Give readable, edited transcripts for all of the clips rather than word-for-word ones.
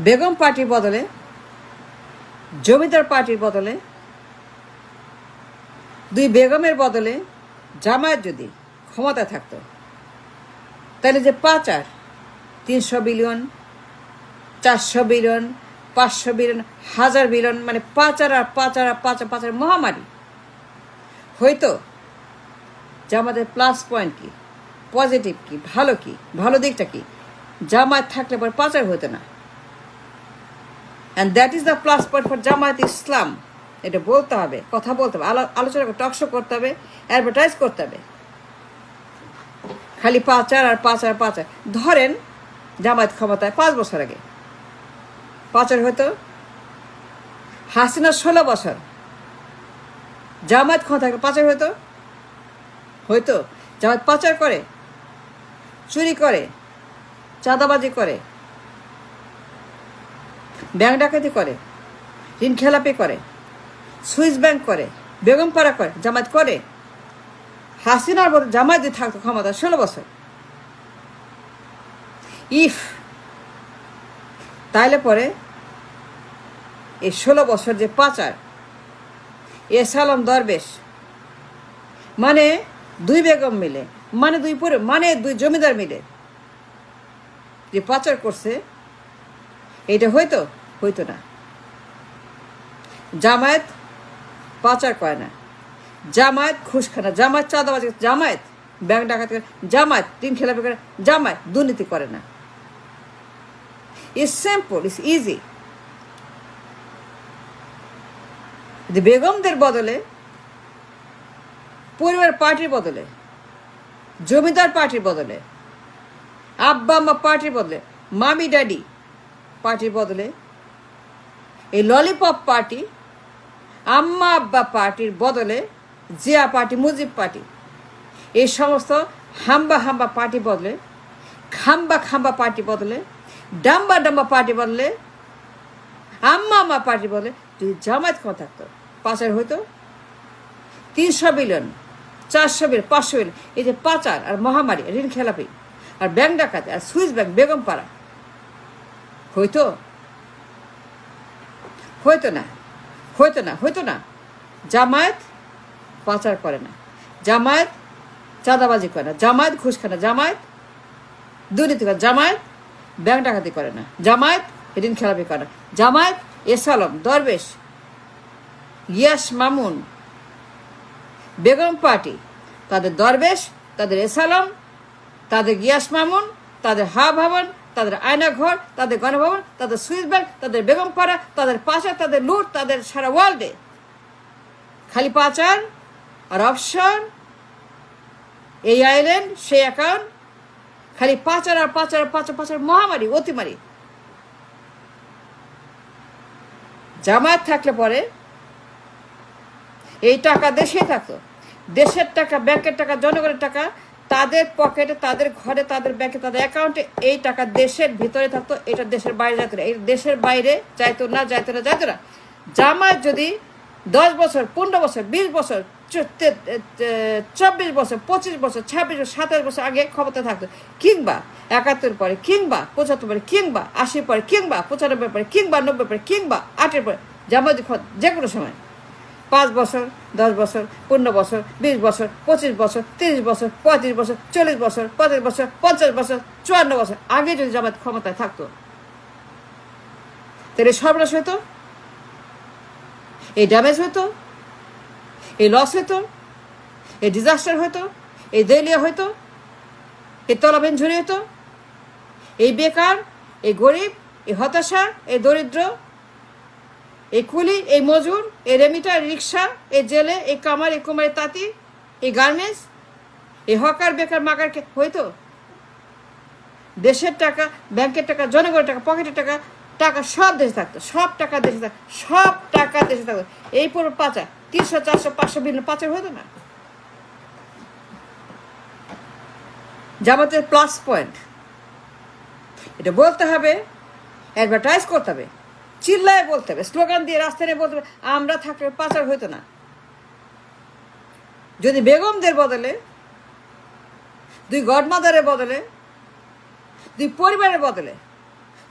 বেগম পার্টির বদলে, জমিদার পার্টির বদলে, দুই বেগমের বদলে জামায়াত যদি ক্ষমতায় থাকতো, তাহলে যে পাচার 300 বিলিয়ন, 400 বিলিয়ন, 500 বিলিয়ন, 1000 বিলিয়ন, মানে পাচার আর পাচার আর পাচার পাচার মহামারী হয়তো। জামাতের প্লাস পয়েন্ট কি, পজিটিভ কি, ভালো কি, ভালো দিকটা কি? জামায়াত থাকলে পরে পাচার হতো না। And that is the plus point for Jamaat Islam. এটা বলতে হবে, কথা বলতে হবে, আলোচনা টকশো করতে হবে, অ্যাডভার্টাইজ করতে হবে। খালি পাচার আর পাচার পাচার। ধরেন জামায়াত ক্ষমতায় 5 বছর আগে পাচার হতো, হাসিনা 16 বছর জামায়াত ক্ষমতায় পাচার হতো হয়তো। জামায়াত পাচার করে, চুরি করে, চাঁদাবাজি করে, ব্যাংক ডাকাতি করে, ঋণ খেলাপি করে, সুইস ব্যাংক করে, বেগমপাড়া করে, জামায়াত করে। হাসিনার বদলে জামায়াত দিয়ে থাকতো ক্ষমতা 16 বছর। ইফ তাইলে পরে এই 16 বছর যে পাচার, এসালাম দরবেশ মানে দুই বেগম মিলে, মানে দুই জমিদার মিলে যে পাচার করছে, এটা হয়তো না। জামায়াত পাচার করে না, জামায়াত ঘুষ খায় না, জামায়াত চাঁদাবাজি, জামায়াত ব্যাংক ডাকাতি করে, জামায়াত ঋণ খেলাপি করে, জামায়াত দুর্নীতি করে না। It's simple, it's easy. বেগমদের বদলে, পরিবার পার্টির বদলে, জমিদার পার্টির বদলে, আব্বা আম্মা পার্টির বদলে, মামি ড্যাডি পার্টির বদলে, এই ললিপপ পার্টি, আম্মা আব্বা পার্টির বদলে জিয়া পার্টি, মুজিব পার্টি, এই সমস্ত হাম্বা পার্টি বদলে, খাম্বা পার্টি বদলে, ডাম্বা পার্টি বদলে, আম্মা পার্টি বদলে যদি জামায়াত ক্ষমতা থাকতো, পাচার হইতো 300 বিলিয়ন, 400 বিলিয়ন, 500 বিলিয়ন। এই যে পাচার আর মহামারী, ঋণ খেলাপি আর ব্যাংক ডাকাতি আর সুইস ব্যাংক, বেগমপাড়া হইতো না। জামায়াত পাচার করে না, জামায়াত চাঁদাবাজি করে না, জামায়াত ঘুষ খায় না, জামায়াত দুর্নীতি করে, জামায়াত ব্যাংক ডাকাতি করে না, জামায়াত ঋণ খেলাপি করে না। জামায়াত এসালাম দরবেশ, গিয়াস মামুন, বেগম পার্টি, তাদের দরবেশ, তাদের এসালাম, তাদের গিয়াস মামুন, তাদের হা ভবন, তাদের আয়নাঘর, তাদের গণভবন, তাদের সুইস ব্যাংক, তাদের বেগমপাড়া, তাদের পাচার, তাদের লুট, তাদের সারা ওয়ার্ল্ডে খালি পাচার আর অপশন, এই আইল্যান্ড সেই অ্যাকাউন্ট, খালি পাচার আর পাচার পাচার পাচার মহামারী, অতিমারি। জামায়াত থাকলে পরে এই টাকা দেশে থাকতো, দেশের টাকা, ব্যাংকের টাকা, জনগণের টাকা, তাদের পকেটে, তাদের ঘরে, তাদের ব্যাংকে, তাদের অ্যাকাউন্টে এই টাকা দেশের ভিতরে থাকতো। এটা দেশের বাইরে যাইতো না, এই দেশের বাইরে যাইতো না। জামায়াত যদি 10 বছর, 15 বছর, 20 বছর, 24 বছর, 25 বছর, 26 বছর, 27 বছর আগে ক্ষমতা থাকতো, কিংবা 71 পরে, কিংবা 75 পরে, কিংবা 80 পরে, কিংবা 95 পরে, কিংবা 90 পরে, কিংবা 8 পরে, জামায়াত যে কোনো সময় 5 বছর, 10 বছর, 15 বছর, 20 বছর, 25 বছর, 30 বছর, 35 বছর, 40 বছর, 35 বছর, 50 বছর, 54 বছর আগে যদি জামায়াত ক্ষমতায় থাকতো, তাহলে সর্বনাশ হতো, এই ড্যামেজ হতো, এই লস হতো, এই ডিজাস্টার হতো, এই দেউলিয়া হতো, এই তলাবিহীন ঝুড়ি হতো, এই বেকার, এই গরিব, এই হতাশা, এই দরিদ্র, এই কুলি, এই মজুর, এই রেমিটার, রিক্সা, এই জেলে, এই কামার, এই কুমারের তাঁতি, এই গার্মেন্টস, এই হকার, বেকার, মাকারকে হইতো। দেশের টাকা, ব্যাংকের টাকা, জনগণের টাকা, পকেটের টাকা, টাকা সব দেশে থাকতো, সব টাকা দেশে থাকতো, সব টাকা দেশে থাকতো। এই পুরো পাচার 300, 400, 500 বিলিয়ন পাচার হইতো না। জামাতের প্লাস পয়েন্ট, এটা বলতে হবে, অ্যাডভার্টাইজ করতে হবে, চিল্লায় বলতে হবে, স্লোগান দিয়ে রাস্তায় বলতে হবে, আমরা থাকলে পাচার হইতো না। যদি বেগমদের বদলে, দুই গডমাদারের বদলে, দুই পরিবারের বদলে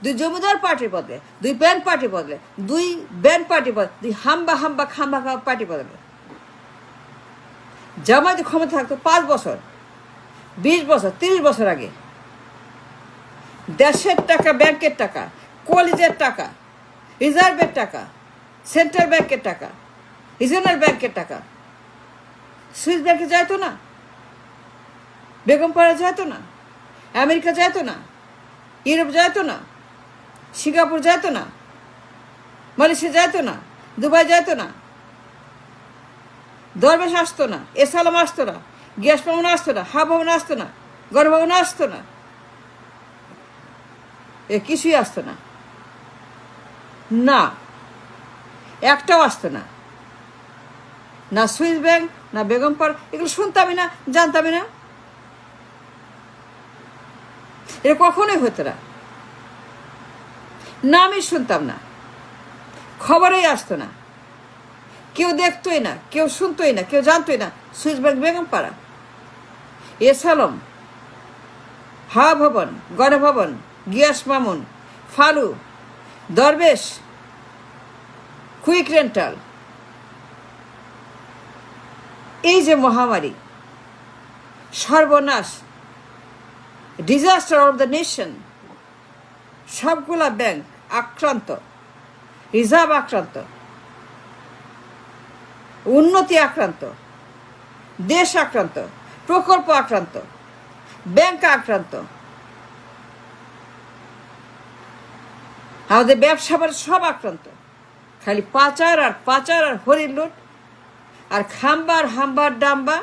দুই জমিদার পার্টির বদলে, দুই ব্যান্ড পার্টি বদলে, দুই ব্যান্ড পার্টি বদলে, দুই হাম্বা হাম্বা খাম্বা খাম্বা পার্টি বদলে। জামায়াত ক্ষমতা থাকতো 5 বছর, 20 বছর, 30 বছর আগে। দেশের টাকা, ব্যাংকের টাকা, কলেজের টাকা, রিজার্ভের টাকা, সেন্ট্রাল ব্যাংকের টাকা, রিজনাল ব্যাংকের টাকা সুইস ব্যাংকে যাইতো না, বেগমপাড়া যাইতো না, আমেরিকা যাইতো না, ইউরোপ যাইতো না, সিঙ্গাপুর যাইতো না, মালয়েশিয়া যাইতো না, দুবাই যাইতো না, দরবেশ আসতো না, এসালাম আসতো না, গ্যাস ভবন আসতো না, হা ভবন আসতো না, গণভবন আসতো না, এ কিছুই আসতো না, না একটাও আসতো না। না সুইস ব্যাংক, না বেগমপাড়া, এগুলো শুনতামই না, জানতামই না, এটা কখনোই হতো না, নামই শুনতাম না, খবরেই আসতো না, কেউ দেখতোই না, কেউ শুনতোই না, কেউ জানতোই না সুইস ব্যাংক বেগমপাড়া। এসালম, হা ভবন, গণভবন, গিয়াস মামুন, ফালু, দরবেশ, কুইক রেন্টাল, এই যে মহামারী, সর্বনাশ, ডিজাস্টার অফ দ্য নেশন, সবগুলা ব্যাংক আক্রান্ত, রিজার্ভ আক্রান্ত, উন্নতি আক্রান্ত, দেশ আক্রান্ত, প্রকল্প আক্রান্ত, ব্যাংক আক্রান্ত, আমাদের ব্যবসা সব আক্রান্ত। খালি পাচার আর পাচার আর হরির লুট আর খাম্বার হাম্বার ডাম্বা।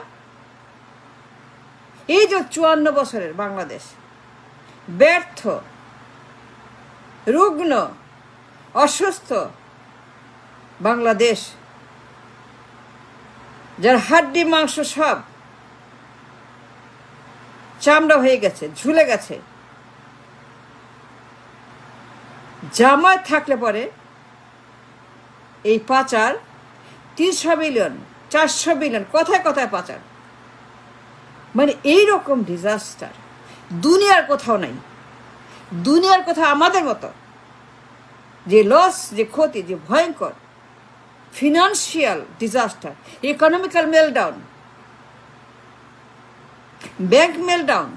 এই যে 54 বছরের বাংলাদেশ, ব্যর্থ, রুগ্ন, অসুস্থ বাংলাদেশ, যার হাড্ডি মাংস সব চামড়া হয়ে গেছে, ঝুলে গেছে। জামায়াত থাকলে পরে এই পাচার 300 বিলিয়ন, 400 বিলিয়ন, কথায় কথায় পাচার, মানে এইরকম ডিজাস্টার দুনিয়ার কোথাও নাই। দুনিয়ার কোথাও আমাদের মতো যে লস, যে ক্ষতি, যে ভয়ঙ্কর financial disaster, economical meltdown, bank meltdown,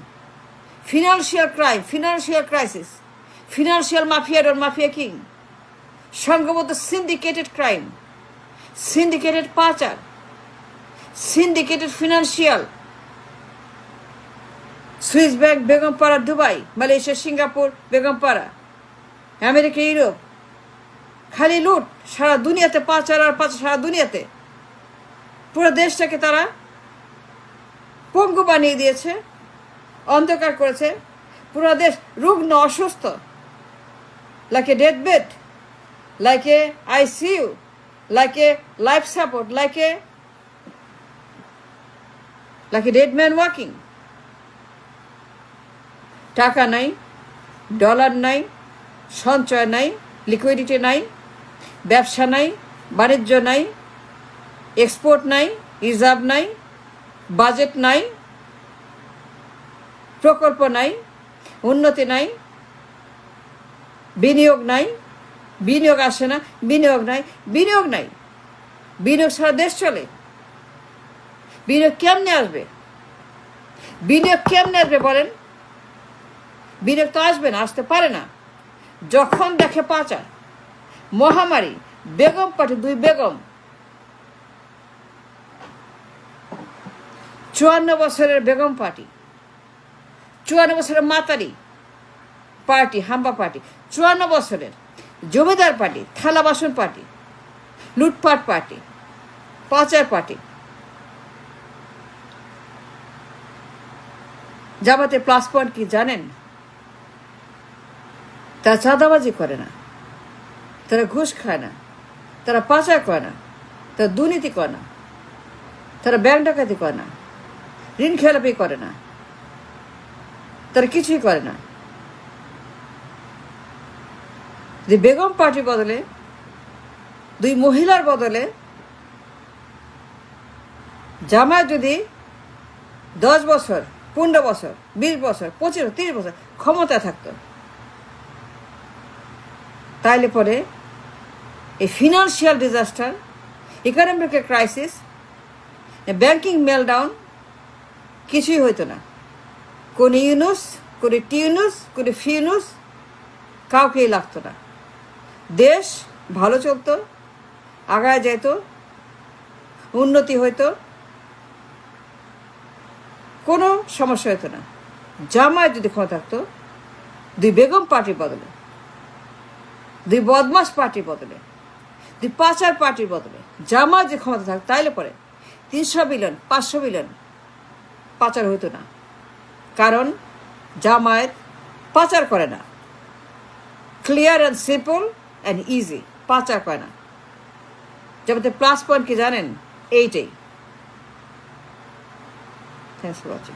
financial crime, financial crisis, financial mafia don, mafia king, সংঘবদ্ধ সিন্ডিকেটেড ক্রাইম, সিন্ডিকেটেড পাচার, syndicated financial, Swiss bank Begumpara, Dubai, Malaysia, Singapore, Begumpara, America, Europe, খালি লুট, সারা দুনিয়াতে পাচার আর পাচার, সারা দুনিয়াতে। পুরো দেশটাকে তারা পঙ্গু বানিয়ে দিয়েছে, অন্ধকার করেছে। পুরো দেশ রুগ্ন, অসুস্থ, like a deathbed, like a ICU, like a life support, like a dead man walking. টাকা নাই, ডলার নাই, সঞ্চয় নাই, লিকুইডিটি নাই, ব্যবসা নাই, বাণিজ্য নাই, এক্সপোর্ট নাই, রিজার্ভ নাই, বাজেট নাই, প্রকল্প নাই, উন্নতি নাই, বিনিয়োগ নাই, বিনিয়োগ আসে না, বিনিয়োগ নাই, বিনিয়োগ নাই, বিনিয়োগ ছাড়া দেশ চলে। বিনিয়োগ কেমনে আসবে? বিনিয়োগ কেমনে আসবে বলেন? বিনিয়োগ তো আসবে না, আসতে পারে না। যখন দেখে পাচার, মহামারী, বেগম পার্টি, দুই বেগম, 54 বছরের বেগম পার্টি, 54 বছরের মাতারি পার্টি, হাম্বা পার্টি, 54 বছরের জমিদার পার্টি, থালা বাসন পার্টি, লুটপাট পার্টি, পাচার পার্টি। জামাতের প্লাস পয়েন্ট কি জানেন? তারা চাঁদাবাজি করে না, তারা ঘুষ খায় না, তারা পাচার করে না, তারা দুর্নীতি করে না, তারা ব্যাংক ডাকাতি করে না, ঋণ খেলাপি করে না, তারা কিছুই করে না। যে বেগম পার্টির বদলে, দুই মহিলার বদলে জামায়াত যদি 10 বছর, 15 বছর, 20 বছর, 25 বছর, 30 বছর ক্ষমতা থাকতো, তাইলে পরে এই financial disaster, economic crisis, banking meltdown কিছুই হইতো না। কোন ইউনুস, কোন টিউনুস, কোন ফিউনুস কাউকেই লাগতো না। দেশ ভালো চলতো, আগায় যেত, উন্নতি হইতো, কোনো সমস্যা হতো না। জামায়াত যদি ক্ষমতা থাকতো, দুই বেগম পার্টির বদলে, দুই বদমাস পার্টির বদলে, দুই পাচার পার্টির বদলে জামায়াত যদি ক্ষমতা থাকতো, তাইলে পরে 300 বিলিয়ন 500 বিলিয়ন পাচার হতো না। কারণ জামায়াত পাচার করে না। Clear and simple and easy, পাচার করে না। জামায়াতের প্লাস পয়েন্ট কি জানেন? এইটাই। Thanks for watching.